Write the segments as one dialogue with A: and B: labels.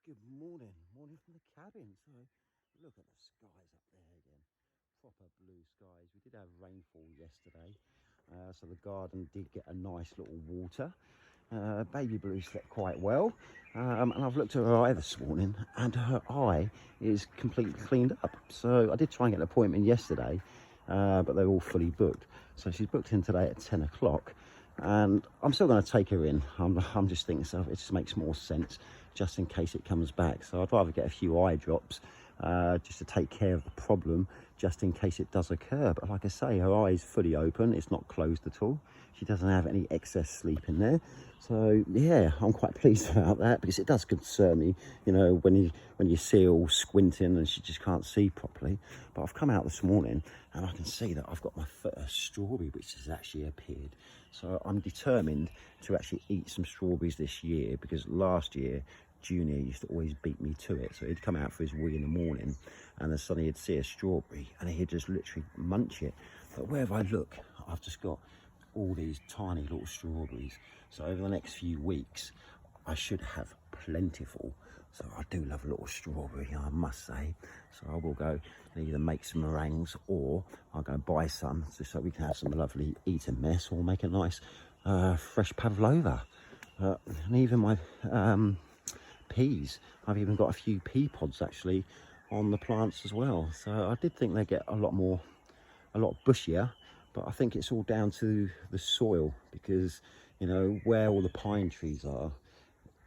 A: Good morning, morning from the cabin. So look at the skies up there again, proper blue skies. We did have rainfall yesterday, so the garden did get a nice little water. Baby Blue slept quite well, and I've looked at her eye this morning and her eye is completely cleaned up. So I did try and get an appointment yesterday, but they're all fully booked. So she's booked in today at 10 o'clock. And I'm still going to take her in. I'm just thinking, so it just makes more sense just in case it comes back. So I'd rather get a few eye drops just to take care of the problem just in case it does occur. But like I say, her eye is fully open. It's not closed at all. She doesn't have any excess sleep in there. So yeah, I'm quite pleased about that, because it does concern me, you know, when you see her all squinting and she just can't see properly. But I've come out this morning and I can see that I've got my first strawberry which has actually appeared. So I'm determined to actually eat some strawberries this year, because last year Junior used to always beat me to it. So he'd come out for his wee in the morning and then suddenly he'd see a strawberry and he'd just literally munch it. But wherever I look, I've just got all these tiny little strawberries. So over the next few weeks I should have plentiful. So I do love a little strawberry, I must say. So I will go and either make some meringues, or I'll go buy some just so we can have some lovely eating mess, or make a nice fresh pavlova. And even my peas, I've even got a few pea pods actually on the plants as well. So I did think they'd get a lot bushier, but I think it's all down to the soil, because you know where all the pine trees are,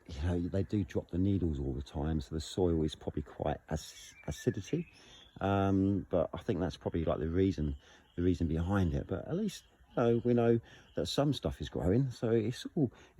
A: you know, they do drop the needles all the time, so the soil is probably quite acidity. But I think that's probably like the reason behind it. But at least, you know, we know that some stuff is growing, so it's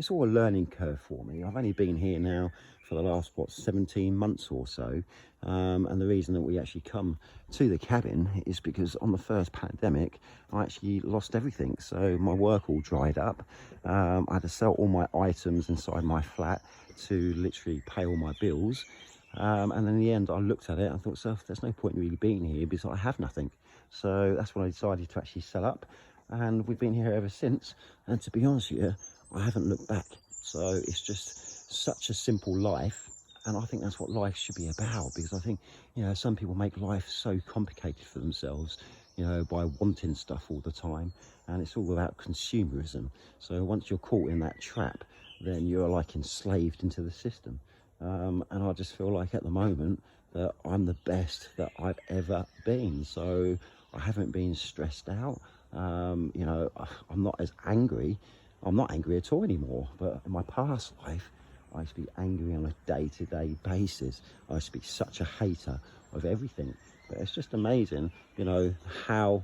A: all a learning curve for me. I've only been here now for the last 17 months or so, and the reason that we actually come to the cabin is because on the first pandemic I actually lost everything. So my work all dried up. I had to sell all my items inside my flat to literally pay all my bills, and then in the end I looked at it and thought, so there's no point in really being here because I have nothing. So that's when I decided to actually sell up, and we've been here ever since. And to be honest with you, I haven't looked back. So it's just such a simple life, and I think that's what life should be about. Because I think, you know, some people make life so complicated for themselves, you know, by wanting stuff all the time, and it's all about consumerism. So once you're caught in that trap, then you're like enslaved into the system. And I just feel like at the moment that I'm the best that I've ever been. So I haven't been stressed out. You know, I'm not as angry. I'm not angry at all anymore. But in my past life, I used to be angry on a day-to-day basis. I used to be such a hater of everything. But it's just amazing, you know, how,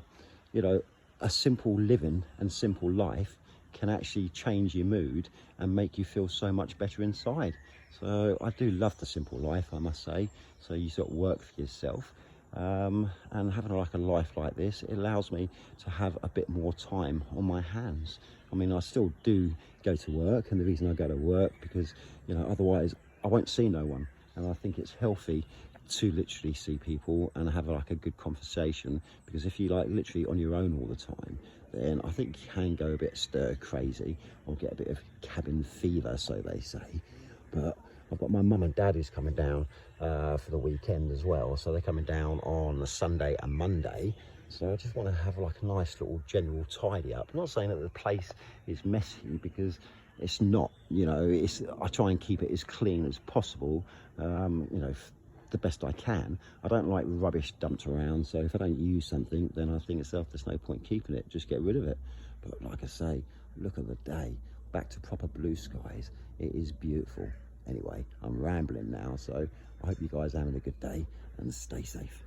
A: you know, a simple living and simple life can actually change your mood and make you feel so much better inside. So I do love the simple life, I must say. So you sort of work for yourself, and having like a life like this, it allows me to have a bit more time on my hands. I mean, I still do go to work, and the reason I go to work because, you know, otherwise I won't see no one. And I think it's healthy to literally see people and have like a good conversation, because if you like literally on your own all the time, then I think you can go a bit stir crazy or get a bit of cabin fever, so they say. But I've got my mum and dad who's coming down for the weekend as well, so they're coming down on a Sunday and Monday. So I just want to have like a nice little general tidy up. I'm not saying that the place is messy, because it's not, you know, I try and keep it as clean as possible, you know, the best I can. I don't like rubbish dumped around, so if I don't use something, then I think itself there's no point keeping it, just get rid of it. But like I say, look at the day, back to proper blue skies. It is beautiful. Anyway, I'm rambling now, so I hope you guys are having a good day and stay safe.